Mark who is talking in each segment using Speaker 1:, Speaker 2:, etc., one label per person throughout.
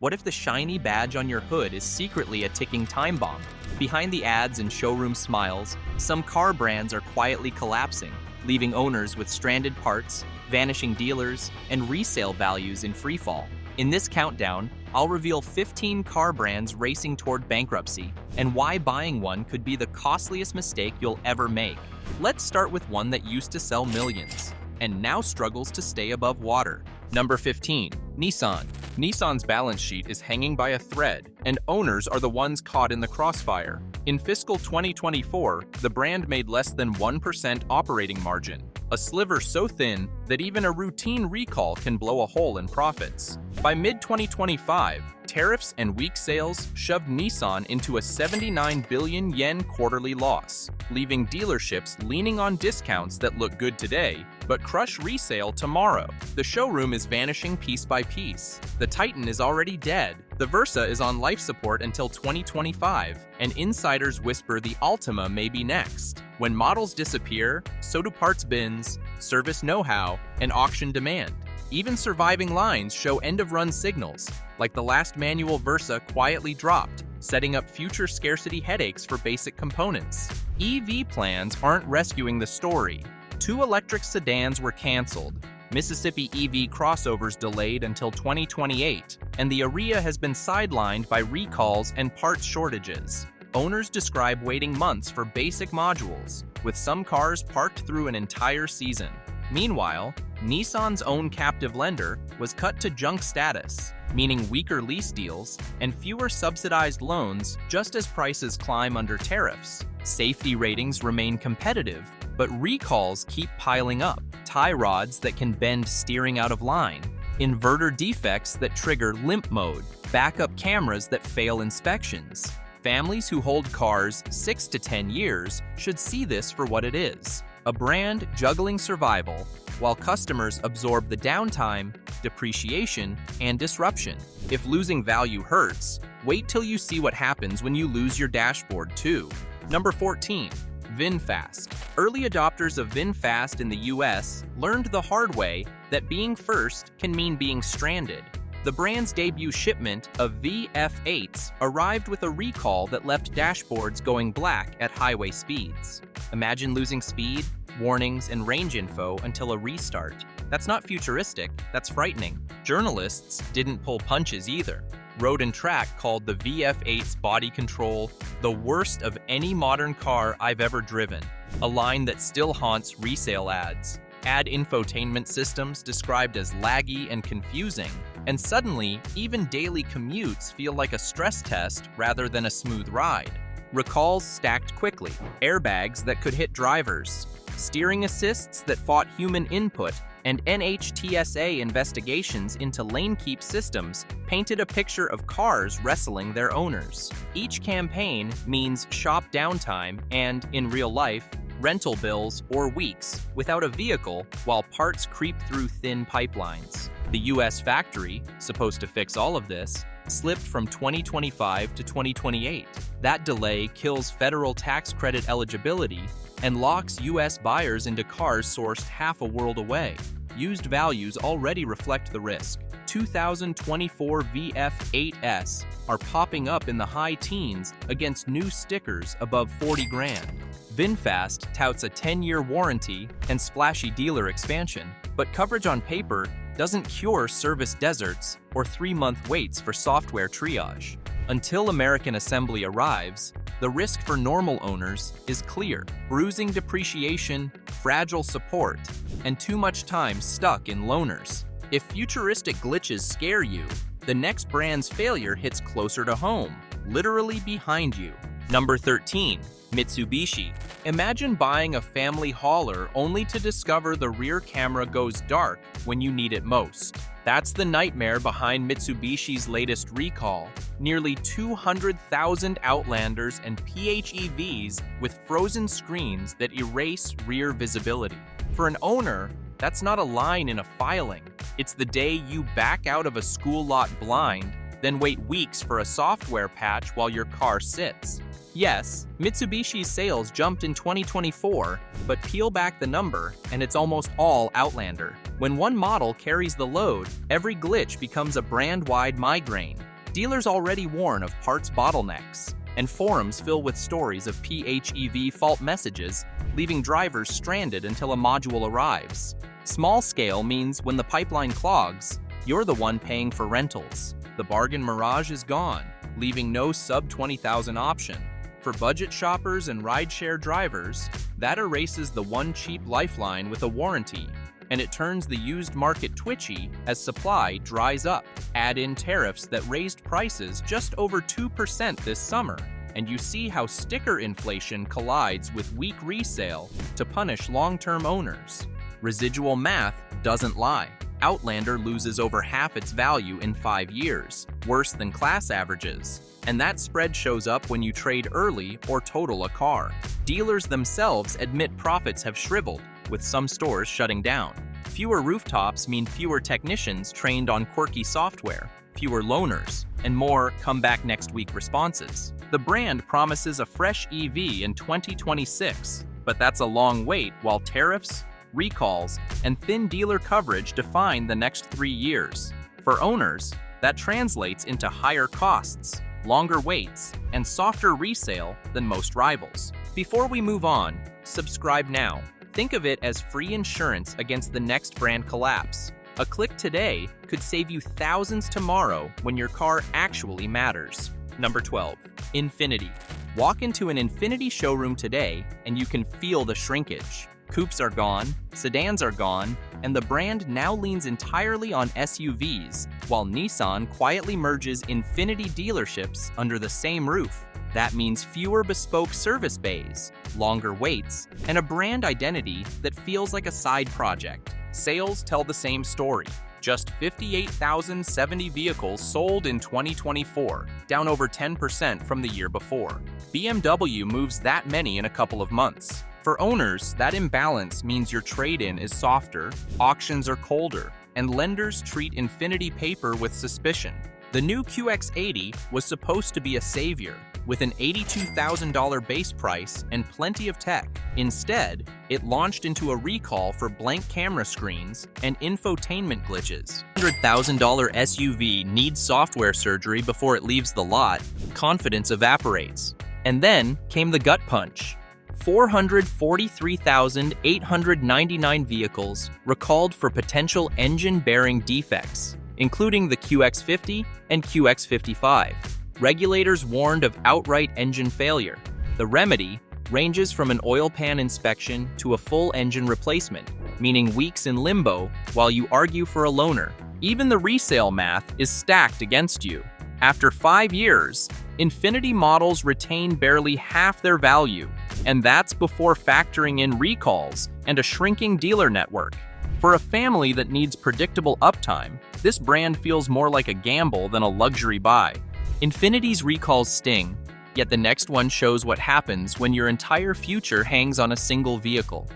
Speaker 1: What if the shiny badge on your hood is secretly a ticking time bomb? Behind the ads and showroom smiles, some car brands are quietly collapsing, leaving owners with stranded parts, vanishing dealers, and resale values in freefall. In this countdown, I'll reveal 15 car brands racing toward bankruptcy and why buying one could be the costliest mistake you'll ever make. Let's start with one that used to sell millions and now struggles to stay above water. Number 15. Nissan. Nissan's balance sheet is hanging by a thread, and owners are the ones caught in the crossfire. In fiscal 2024, the brand made less than 1% operating margin, a sliver so thin that even a routine recall can blow a hole in profits. By mid-2025, tariffs and weak sales shoved Nissan into a 79 billion yen quarterly loss, leaving dealerships leaning on discounts that look good today, but crush resale tomorrow. The showroom is vanishing piece by piece. The Titan is already dead. The Versa is on life support until 2025, and insiders whisper the Altima may be next. When models disappear, so do parts bins, service know-how, and auction demand. Even surviving lines show end-of-run signals, like the last manual Versa quietly dropped, setting up future scarcity headaches for basic components. EV plans aren't rescuing the story. 2 electric sedans were canceled, Mississippi EV crossovers delayed until 2028, and the Ariya has been sidelined by recalls and parts shortages. Owners describe waiting months for basic modules, with some cars parked through an entire season. Meanwhile, Nissan's own captive lender was cut to junk status, meaning weaker lease deals and fewer subsidized loans just as prices climb under tariffs. Safety ratings remain competitive, but recalls keep piling up. Tie rods that can bend steering out of line, inverter defects that trigger limp mode, backup cameras that fail inspections. Families who hold cars 6 to 10 years should see this for what it is: a brand juggling survival while customers absorb the downtime, depreciation, and disruption. If losing value hurts, wait till you see what happens when you lose your dashboard too. Number 14. Vinfast. Early adopters of Vinfast in the US learned the hard way that being first can mean being stranded. The brand's debut shipment of VF8s arrived with a recall that left dashboards going black at highway speeds. Imagine losing speed, warnings, and range info until a restart. That's not futuristic, that's frightening. Journalists didn't pull punches either. Road and Track called the VF8's body control the worst of any modern car I've ever driven, a line that still haunts resale ads. Add infotainment systems described as laggy and confusing, and suddenly, even daily commutes feel like a stress test rather than a smooth ride. Recalls stacked quickly, airbags that could hit drivers, steering assists that fought human input, and NHTSA investigations into lane keep systems painted a picture of cars wrestling their owners. Each campaign means shop downtime and, in real life, rental bills or weeks without a vehicle while parts creep through thin pipelines. The US factory, supposed to fix all of this, slipped from 2025 to 2028. That delay kills federal tax credit eligibility and locks US buyers into cars sourced half a world away. Used values already reflect the risk. 2024 VF8S are popping up in the high teens against new stickers above 40 grand. Vinfast touts a 10-year warranty and splashy dealer expansion, but coverage on paper doesn't cure service deserts or 3-month waits for software triage. Until American assembly arrives, the risk for normal owners is clear: bruising depreciation, fragile support, and too much time stuck in loaners. If futuristic glitches scare you, the next brand's failure hits closer to home, literally behind you. Number 13. Mitsubishi. Imagine buying a family hauler only to discover the rear camera goes dark when you need it most. That's the nightmare behind Mitsubishi's latest recall. Nearly 200,000 Outlanders and PHEVs with frozen screens that erase rear visibility. For an owner, that's not a line in a filing. It's the day you back out of a school lot blind, then wait weeks for a software patch while your car sits. Yes, Mitsubishi's sales jumped in 2024, but peel back the number and it's almost all Outlander. When one model carries the load, every glitch becomes a brand-wide migraine. Dealers already warn of parts bottlenecks, and forums fill with stories of PHEV fault messages, leaving drivers stranded until a module arrives. Small scale means when the pipeline clogs, you're the one paying for rentals. The bargain mirage is gone, leaving no sub-$20,000 option. For budget shoppers and rideshare drivers, that erases the one cheap lifeline with a warranty, and it turns the used market twitchy as supply dries up. Add in tariffs that raised prices just over 2% this summer, and you see how sticker inflation collides with weak resale to punish long-term owners. Residual math doesn't lie. Outlander loses over half its value in 5 years, worse than class averages. And that spread shows up when you trade early or total a car. Dealers themselves admit profits have shriveled, with some stores shutting down. Fewer rooftops mean fewer technicians trained on quirky software, fewer loaners, and more come-back-next-week responses. The brand promises a fresh EV in 2026, but that's a long wait while tariffs, recalls, and thin dealer coverage define the next 3 years. For owners, that translates into higher costs, longer waits, and softer resale than most rivals. Before we move on, subscribe now. Think of it as free insurance against the next brand collapse. A click today could save you thousands tomorrow when your car actually matters. Number 12. Infiniti. Walk into an Infiniti showroom today and you can feel the shrinkage. Coupes are gone, sedans are gone, and the brand now leans entirely on SUVs, while Nissan quietly merges Infiniti dealerships under the same roof. That means fewer bespoke service bays, longer waits, and a brand identity that feels like a side project. Sales tell the same story. Just 58,070 vehicles sold in 2024, down over 10% from the year before. BMW moves that many in a couple of months. For owners, that imbalance means your trade-in is softer, auctions are colder, and lenders treat Infiniti paper with suspicion. The new QX80 was supposed to be a savior, with an $82,000 base price and plenty of tech. Instead, it launched into a recall for blank camera screens and infotainment glitches. $100,000 SUV needs software surgery before it leaves the lot. Confidence evaporates. And then came the gut punch. 443,899 vehicles recalled for potential engine-bearing defects, including the QX50 and QX55. Regulators warned of outright engine failure. The remedy ranges from an oil pan inspection to a full engine replacement, meaning weeks in limbo while you argue for a loaner. Even the resale math is stacked against you. After 5 years, Infiniti models retain barely half their value, and that's before factoring in recalls and a shrinking dealer network. For a family that needs predictable uptime, this brand feels more like a gamble than a luxury buy. Infiniti's recalls sting, yet the next one shows what happens when your entire future hangs on a single vehicle.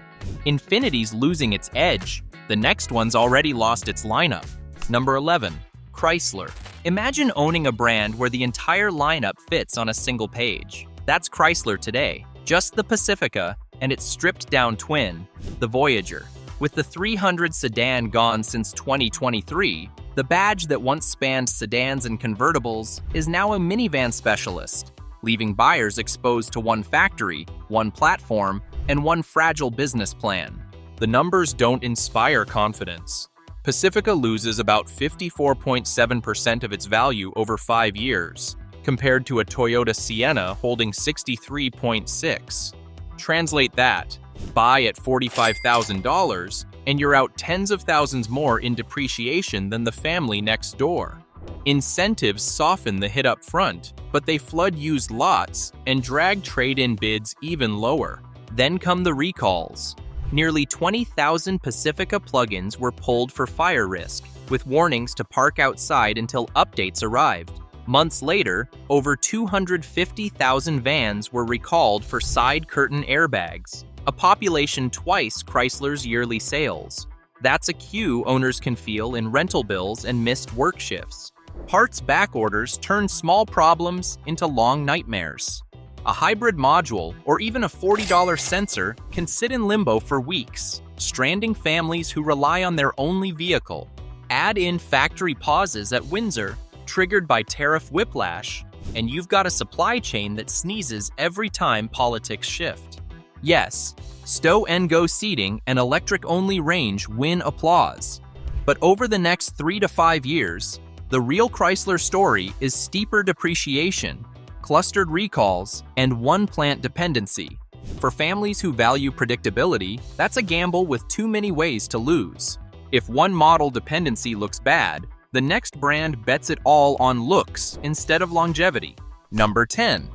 Speaker 1: Infiniti's losing its edge. The next one's already lost its lineup. Number 11. Chrysler. Imagine owning a brand where the entire lineup fits on a single page. That's Chrysler today. Just the Pacifica and its stripped-down twin, the Voyager. With the 300 sedan gone since 2023, the badge that once spanned sedans and convertibles is now a minivan specialist, leaving buyers exposed to one factory, one platform, and one fragile business plan. The numbers don't inspire confidence. Pacifica loses about 54.7% of its value over 5 years, compared to a Toyota Sienna holding 63.6%. Translate that. Buy at $45,000, and you're out tens of thousands more in depreciation than the family next door. Incentives soften the hit up front, but they flood used lots and drag trade-in bids even lower. Then come the recalls. Nearly 20,000 Pacifica plugins were pulled for fire risk, with warnings to park outside until updates arrived. Months later, over 250,000 vans were recalled for side curtain airbags, a population twice Chrysler's yearly sales. That's a cue owners can feel in rental bills and missed work shifts. Parts back orders turn small problems into long nightmares. A hybrid module or even a $40 sensor can sit in limbo for weeks, stranding families who rely on their only vehicle. Add in factory pauses at Windsor, triggered by tariff whiplash, and you've got a supply chain that sneezes every time politics shift. Yes, stow-and-go seating and electric-only range win applause. But over the next 3 to 5 years, the real Chrysler story is steeper depreciation, clustered recalls, and one-plant dependency. For families who value predictability, that's a gamble with too many ways to lose. If one model dependency looks bad, the next brand bets it all on looks instead of longevity. Number 10.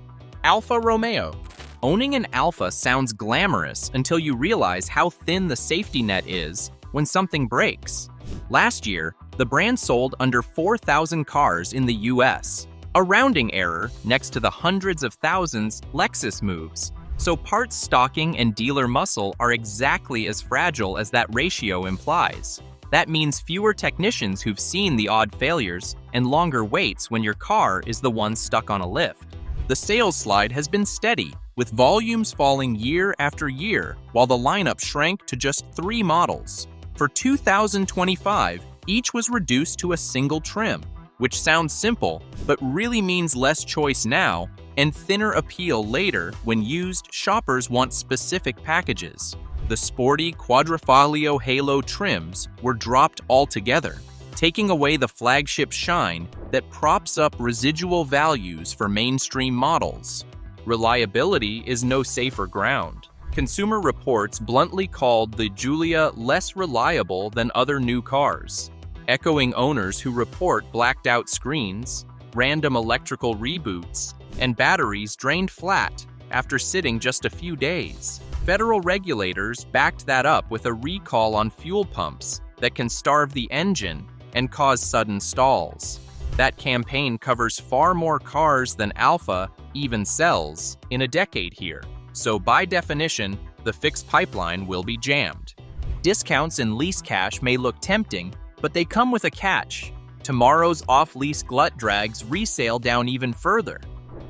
Speaker 1: Alfa Romeo. Owning an Alfa sounds glamorous until you realize how thin the safety net is when something breaks. Last year, the brand sold under 4,000 cars in the US, a rounding error next to the hundreds of thousands Lexus moves. So parts stocking and dealer muscle are exactly as fragile as that ratio implies. That means fewer technicians who've seen the odd failures and longer waits when your car is the one stuck on a lift. The sales slide has been steady, with volumes falling year after year, while the lineup shrank to just 3 models. For 2025, each was reduced to a single trim, which sounds simple, but really means less choice now and thinner appeal later when used shoppers want specific packages. The sporty Quadrifoglio Halo trims were dropped altogether, taking away the flagship shine that props up residual values for mainstream models. Reliability is no safer ground. Consumer Reports bluntly called the Giulia less reliable than other new cars, echoing owners who report blacked-out screens, random electrical reboots, and batteries drained flat after sitting just a few days. Federal regulators backed that up with a recall on fuel pumps that can starve the engine and cause sudden stalls. That campaign covers far more cars than Alfa even sells in a decade here. So by definition, the fixed pipeline will be jammed. Discounts and lease cash may look tempting, but they come with a catch. Tomorrow's off-lease glut drags resale down even further.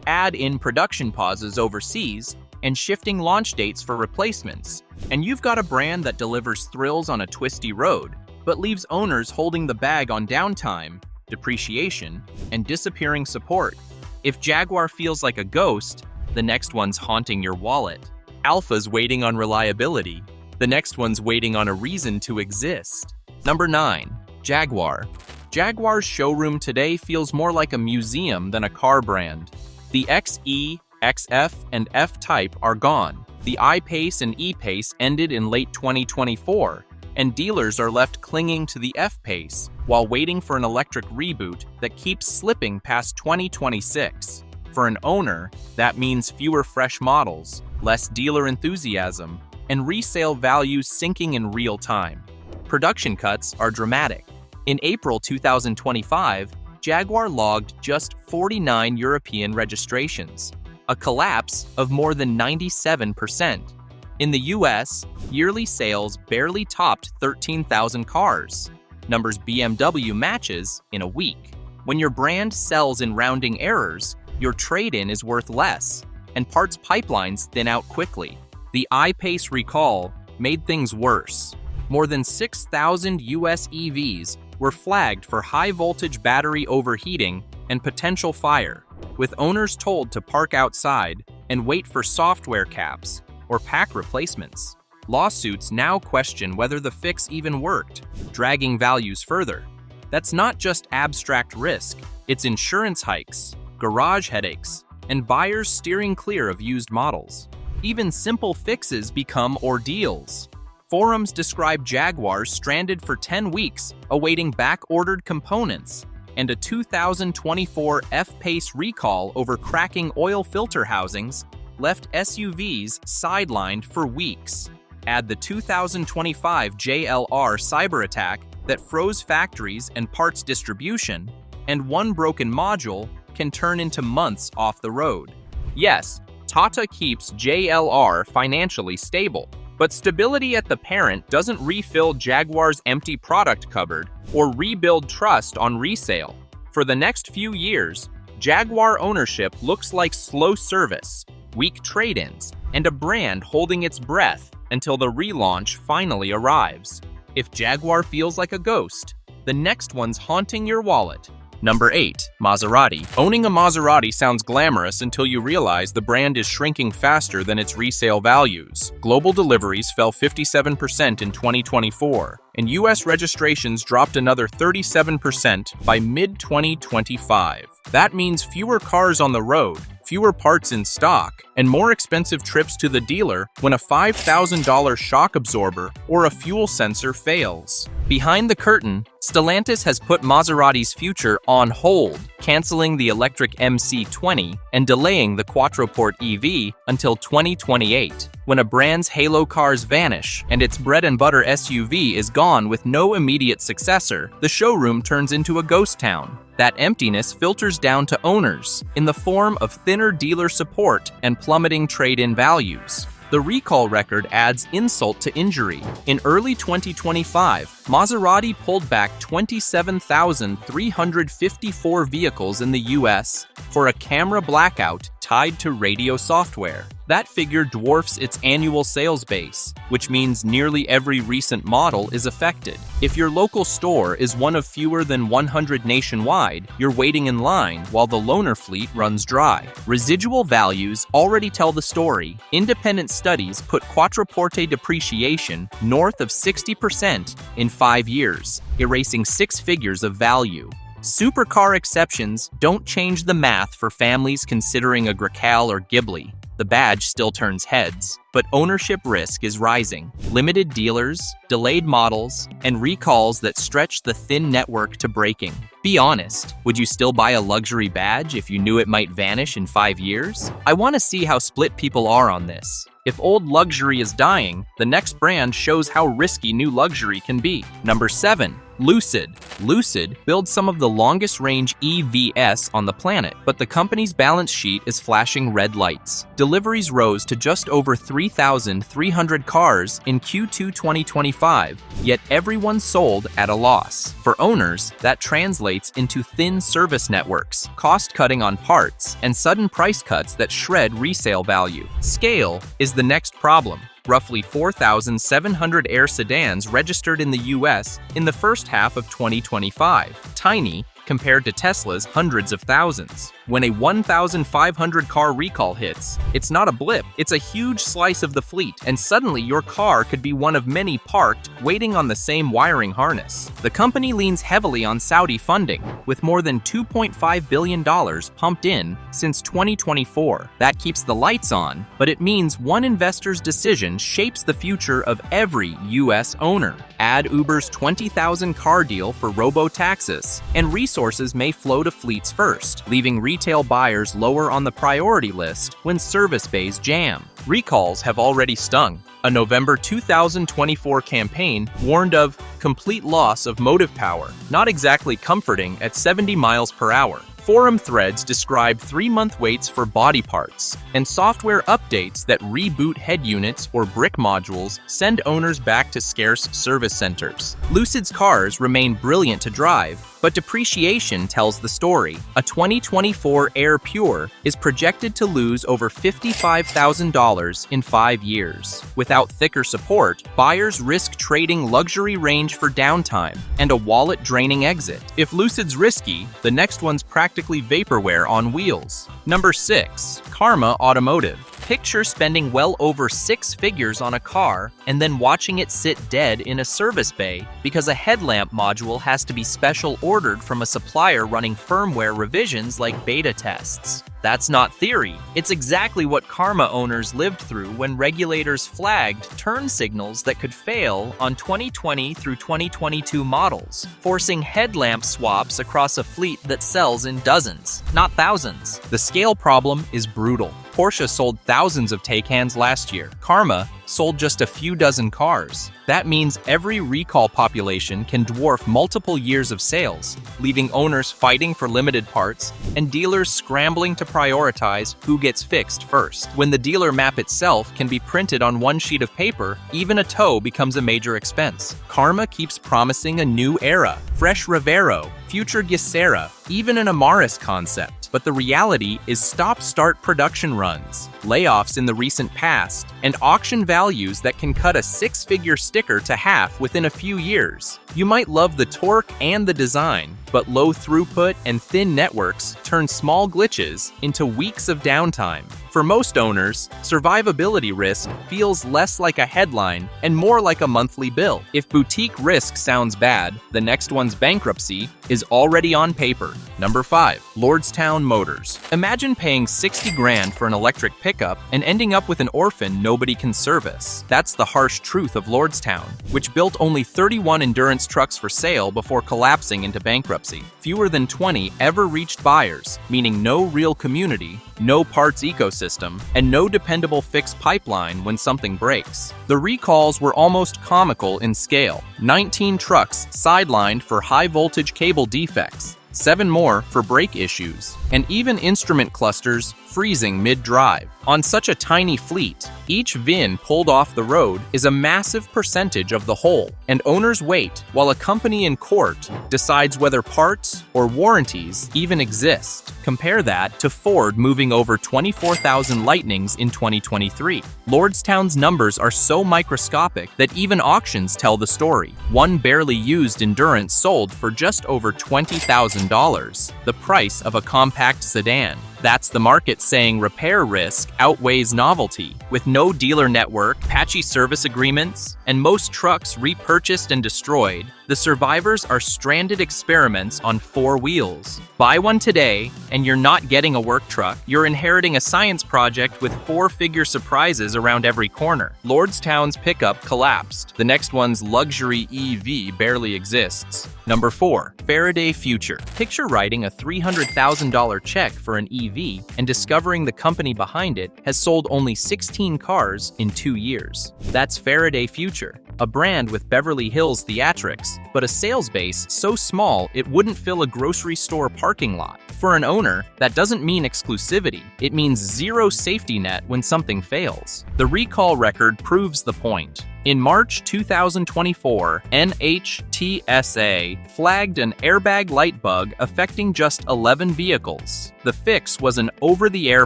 Speaker 1: Add in production pauses overseas and shifting launch dates for replacements, and you've got a brand that delivers thrills on a twisty road, but leaves owners holding the bag on downtime, depreciation, and disappearing support. If Jaguar feels like a ghost, the next one's haunting your wallet. Alfa's waiting on reliability. The next one's waiting on a reason to exist. Number 9. Jaguar. Jaguar's showroom today feels more like a museum than a car brand. The XE, XF, and F-Type are gone. The I-Pace and E-Pace ended in late 2024, and dealers are left clinging to the F-Pace while waiting for an electric reboot that keeps slipping past 2026. For an owner, that means fewer fresh models, less dealer enthusiasm, and resale values sinking in real time. Production cuts are dramatic. In April 2025, Jaguar logged just 49 European registrations, a collapse of more than 97%. In the US, yearly sales barely topped 13,000 cars. Numbers BMW matches in a week. When your brand sells in rounding errors, your trade-in is worth less, and parts pipelines thin out quickly. The I-Pace recall made things worse. More than 6,000 US EVs were flagged for high-voltage battery overheating and potential fire, with owners told to park outside and wait for software caps or pack replacements. Lawsuits now question whether the fix even worked, dragging values further. That's not just abstract risk, it's insurance hikes, garage headaches, and buyers steering clear of used models. Even simple fixes become ordeals. Forums describe Jaguars stranded for 10 weeks awaiting back-ordered components, and a 2024 F-Pace recall over cracking oil filter housings left SUVs sidelined for weeks. Add the 2025 JLR cyber attack that froze factories and parts distribution, and one broken module can turn into months off the road. Yes, Tata keeps JLR financially stable, but stability at the parent doesn't refill Jaguar's empty product cupboard or rebuild trust on resale. For the next few years, Jaguar ownership looks like slow service, weak trade-ins, and a brand holding its breath until the relaunch finally arrives. If Jaguar feels like a ghost, the next one's haunting your wallet. Number 8. Maserati. Owning a Maserati sounds glamorous until you realize the brand is shrinking faster than its resale values. Global deliveries fell 57% in 2024, and US registrations dropped another 37% by mid-2025. That means fewer cars on the road, fewer parts in stock, and more expensive trips to the dealer when a $5,000 shock absorber or a fuel sensor fails. Behind the curtain, Stellantis has put Maserati's future on hold, canceling the electric MC20 and delaying the Quattroporte EV until 2028. When a brand's halo cars vanish and its bread-and-butter SUV is gone with no immediate successor, the showroom turns into a ghost town. That emptiness filters down to owners in the form of thinner dealer support and plummeting trade-in values. The recall record adds insult to injury. In early 2025, Maserati pulled back 27,354 vehicles in the US for a camera blackout tied to radio software. That figure dwarfs its annual sales base, which means nearly every recent model is affected. If your local store is one of fewer than 100 nationwide, you're waiting in line while the loaner fleet runs dry. Residual values already tell the story. Independent studies put Quattroporte depreciation north of 60% in 5 years, erasing 6 figures of value. Supercar exceptions don't change the math for families considering a Gracal or Ghibli. The badge still turns heads, but ownership risk is rising. Limited dealers, delayed models, and recalls that stretch the thin network to breaking. Be honest, would you still buy a luxury badge if you knew it might vanish in 5 years? I want to see how split people are on this. If old luxury is dying, the next brand shows how risky new luxury can be. Number 7. Lucid. Lucid builds some of the longest-range EVs on the planet, but the company's balance sheet is flashing red lights. Deliveries rose to just over 3,300 cars in Q2 2025, yet everyone sold at a loss. For owners, that translates into thin service networks, cost-cutting on parts, and sudden price cuts that shred resale value. Scale is the next problem. Roughly 4,700 Air sedans registered in the US in the first half of 2025. Tiny compared to Tesla's hundreds of thousands. When a 1,500 car recall hits, it's not a blip, it's a huge slice of the fleet, and suddenly your car could be one of many parked, waiting on the same wiring harness. The company leans heavily on Saudi funding, with more than $2.5 billion pumped in since 2024. That keeps the lights on, but it means one investor's decision shapes the future of every US owner. Add Uber's 20,000 car deal for robo-taxis, and resources may flow to fleets first, leaving retail buyers lower on the priority list when service bays jam. Recalls have already stung. A November 2024 campaign warned of complete loss of motive power, not exactly comforting at 70 miles per hour. Forum threads describe 3-month waits for body parts, and software updates that reboot head units or brick modules send owners back to scarce service centers. Lucid's cars remain brilliant to drive, but depreciation tells the story. A 2024 Air Pure is projected to lose over $55,000 in 5 years. Without thicker support, buyers risk trading luxury range for downtime and a wallet-draining exit. If Lucid's risky, the next one's practically vaporware on wheels. Number 6. Karma Automotive. Picture spending well over 6 figures on a car and then watching it sit dead in a service bay because a headlamp module has to be special ordered from a supplier running firmware revisions like beta tests. That's not theory. It's exactly what Karma owners lived through when regulators flagged turn signals that could fail on 2020 through 2022 models, forcing headlamp swaps across a fleet that sells in dozens, not thousands. The scale problem is brutal. Porsche sold thousands of Taycans last year. Karma sold just a few dozen cars. That means every recall population can dwarf multiple years of sales, leaving owners fighting for limited parts and dealers scrambling to prioritize who gets fixed first. When the dealer map itself can be printed on one sheet of paper, even a tow becomes a major expense. Karma keeps promising a new era. Fresh Revero, future Gysera, even an Amaris concept. But the reality is stop-start production runs, layoffs in the recent past, and auction values that can cut a six-figure sticker to half within a few years. You might love the torque and the design, but low throughput and thin networks turn small glitches into weeks of downtime. For most owners, survivability risk feels less like a headline and more like a monthly bill. If boutique risk sounds bad, the next one's bankruptcy is already on paper. Number 5. Lordstown Motors. Imagine paying 60 grand for an electric pickup and ending up with an orphan nobody can service. That's the harsh truth of Lordstown, which built only 31 endurance trucks for sale before collapsing into bankruptcy. Fewer than 20 ever reached buyers, meaning no real community, no parts ecosystem, and no dependable fixed pipeline when something breaks. The recalls were almost comical in scale. 19 trucks sidelined for high-voltage cable defects, 7 more for brake issues, and even instrument clusters freezing mid-drive. On such a tiny fleet, each VIN pulled off the road is a massive percentage of the whole, and owners wait while a company in court decides whether parts or warranties even exist. Compare that to Ford moving over 24,000 Lightnings in 2023. Lordstown's numbers are so microscopic that even auctions tell the story. One barely used Endurance sold for just over $20,000, the price of a compact sedan. That's the market saying repair risk outweighs novelty. With no dealer network, patchy service agreements, and most trucks repurchased and destroyed, the survivors are stranded experiments on 4 wheels. Buy one today, and you're not getting a work truck. You're inheriting a science project with 4-figure surprises around every corner. Lordstown's pickup collapsed. The next one's luxury EV barely exists. Number 4. Faraday Future. Picture writing a $300,000 check for an EV and discovering the company behind it has sold only 16 cars in 2 years. That's Faraday Future, a brand with Beverly Hills theatrics, but a sales base so small it wouldn't fill a grocery store parking lot. For an owner, that doesn't mean exclusivity. It means zero safety net when something fails. The recall record proves the point. In March 2024, NHTSA flagged an airbag light bug affecting just 11 vehicles. The fix was an over-the-air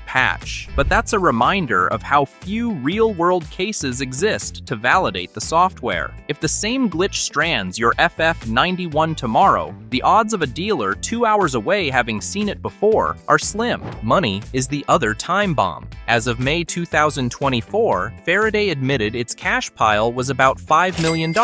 Speaker 1: patch, but that's a reminder of how few real-world cases exist to validate the software. If the same glitch strands your FF91 tomorrow, the odds of a dealer 2 hours away having seen it before are slim. Money is the other time bomb. As of May 2024, Faraday admitted its cash pile was about $5 million,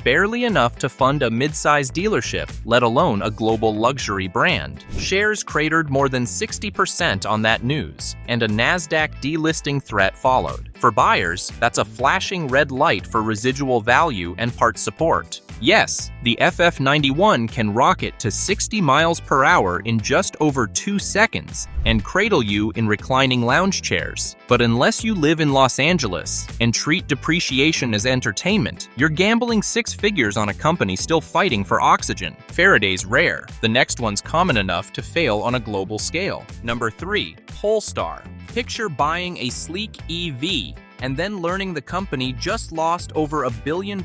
Speaker 1: barely enough to fund a mid-size dealership, let alone a global luxury brand. Shares cratered more than 60% on that news, and a NASDAQ delisting threat followed. For buyers, that's a flashing red light for residual value and part support. Yes, the FF91 can rocket to 60 miles per hour in just over 2 seconds and cradle you in reclining lounge chairs. But unless you live in Los Angeles and treat depreciation as entertainment, you're gambling 6 figures on a company still fighting for oxygen. Faraday's rare. The next one's common enough to fail on a global scale. Number 3. Polestar. Picture buying a sleek EV and then learning the company just lost over $1 billion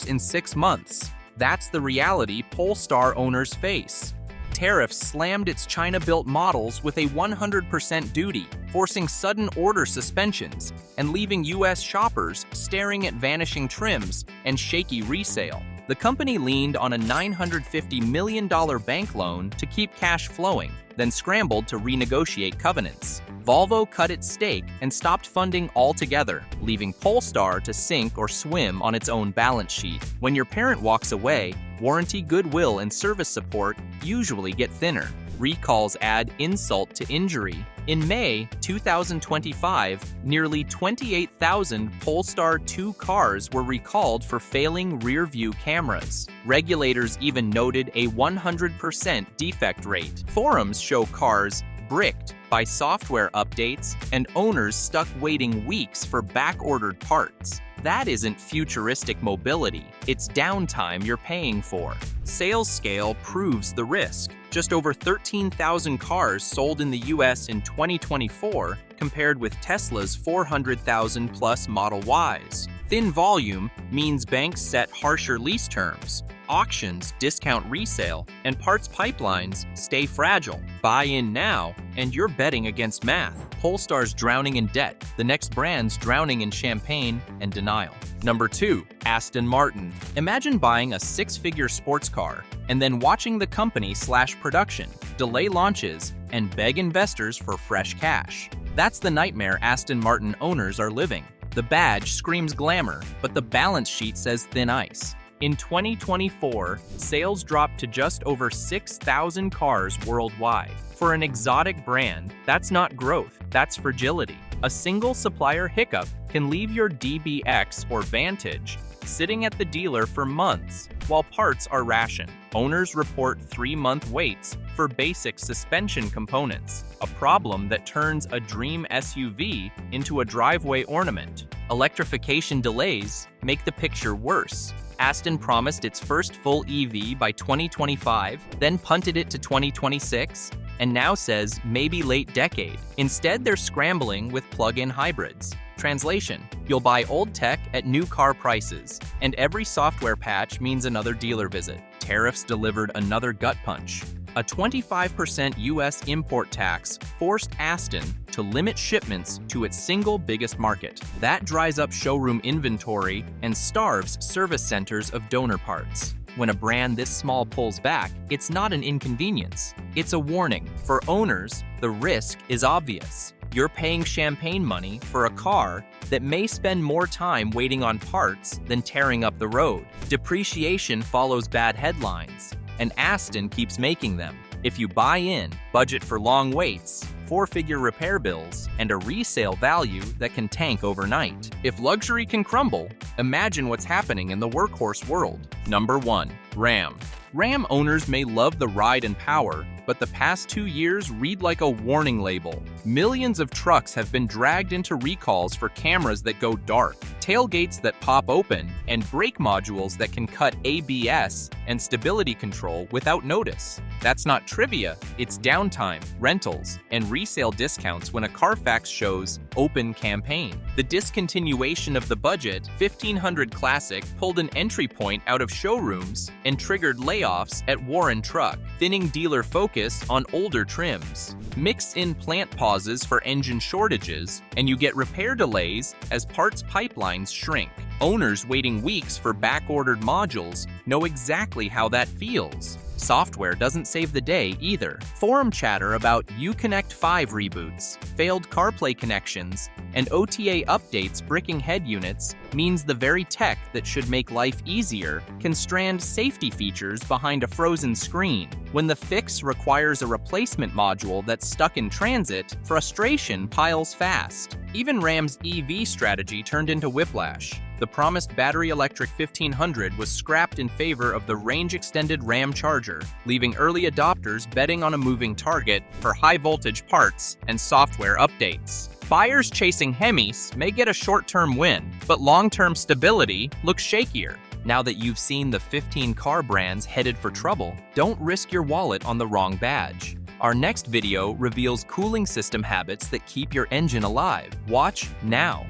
Speaker 1: in 6 months. That's the reality Polestar owners face. Tariffs slammed its China-built models with a 100% duty, forcing sudden order suspensions and leaving U.S. shoppers staring at vanishing trims and shaky resale. The company leaned on a $950 million bank loan to keep cash flowing, then scrambled to renegotiate covenants. Volvo cut its stake and stopped funding altogether, leaving Polestar to sink or swim on its own balance sheet. When your parent walks away, warranty, goodwill, and service support usually get thinner. Recalls add insult to injury. In May 2025, nearly 28,000 Polestar 2 cars were recalled for failing rear-view cameras. Regulators even noted a 100% defect rate. Forums show cars bricked by software updates and owners stuck waiting weeks for back-ordered parts. That isn't futuristic mobility, it's downtime you're paying for. Sales scale proves the risk. Just over 13,000 cars sold in the US in 2024, compared with Tesla's 400,000 plus Model Ys. Thin volume means banks set harsher lease terms. Auctions discount resale, and parts pipelines stay fragile. Buy in now, and you're betting against math. Polestar's drowning in debt. The next brand's drowning in champagne and denial. Number 2. Aston Martin. Imagine buying a six-figure sports car and then watching the company slash production, delay launches, and beg investors for fresh cash. That's the nightmare Aston Martin owners are living. The badge screams glamour, but the balance sheet says thin ice. In 2024, sales dropped to just over 6,000 cars worldwide. For an exotic brand, that's not growth, that's fragility. A single supplier hiccup can leave your DBX or Vantage sitting at the dealer for months while parts are rationed. Owners report 3-month waits for basic suspension components, a problem that turns a dream SUV into a driveway ornament. Electrification delays make the picture worse. Aston promised its first full EV by 2025, then punted it to 2026, and now says maybe late decade. Instead, they're scrambling with plug-in hybrids. Translation: you'll buy old tech at new car prices, and every software patch means another dealer visit. Tariffs delivered another gut punch. A 25% US import tax forced Aston to limit shipments to its single biggest market. That dries up showroom inventory and starves service centers of donor parts. When a brand this small pulls back, it's not an inconvenience. It's a warning. For owners, the risk is obvious. You're paying champagne money for a car that may spend more time waiting on parts than tearing up the road. Depreciation follows bad headlines, and Aston keeps making them. If you buy in, budget for long waits, 4-figure repair bills, and a resale value that can tank overnight. If luxury can crumble, imagine what's happening in the workhorse world. Number 1. Ram. Ram owners may love the ride and power, but the past 2 years read like a warning label. Millions of trucks have been dragged into recalls for cameras that go dark, tailgates that pop open, and brake modules that can cut ABS and stability control without notice. That's not trivia, it's downtime, rentals, and resale discounts when a Carfax shows open campaign. The discontinuation of the budget 1500 Classic pulled an entry point out of showrooms and triggered layoffs at Warren Truck, thinning dealer focus on older trims. Mix in plant pauses for engine shortages, and you get repair delays as parts pipelines shrink. Owners waiting weeks for back-ordered modules know exactly how that feels. Software doesn't save the day either. Forum chatter about Uconnect 5 reboots, failed CarPlay connections, and OTA updates bricking head units means the very tech that should make life easier can strand safety features behind a frozen screen. When the fix requires a replacement module that's stuck in transit, frustration piles fast. Even Ram's EV strategy turned into whiplash. The promised battery electric 1500 was scrapped in favor of the range-extended Ram Charger, leaving early adopters betting on a moving target for high-voltage parts and software updates. Buyers chasing Hemis may get a short-term win, but long-term stability looks shakier. Now that you've seen the 15 car brands headed for trouble, don't risk your wallet on the wrong badge. Our next video reveals cooling system habits that keep your engine alive. Watch now.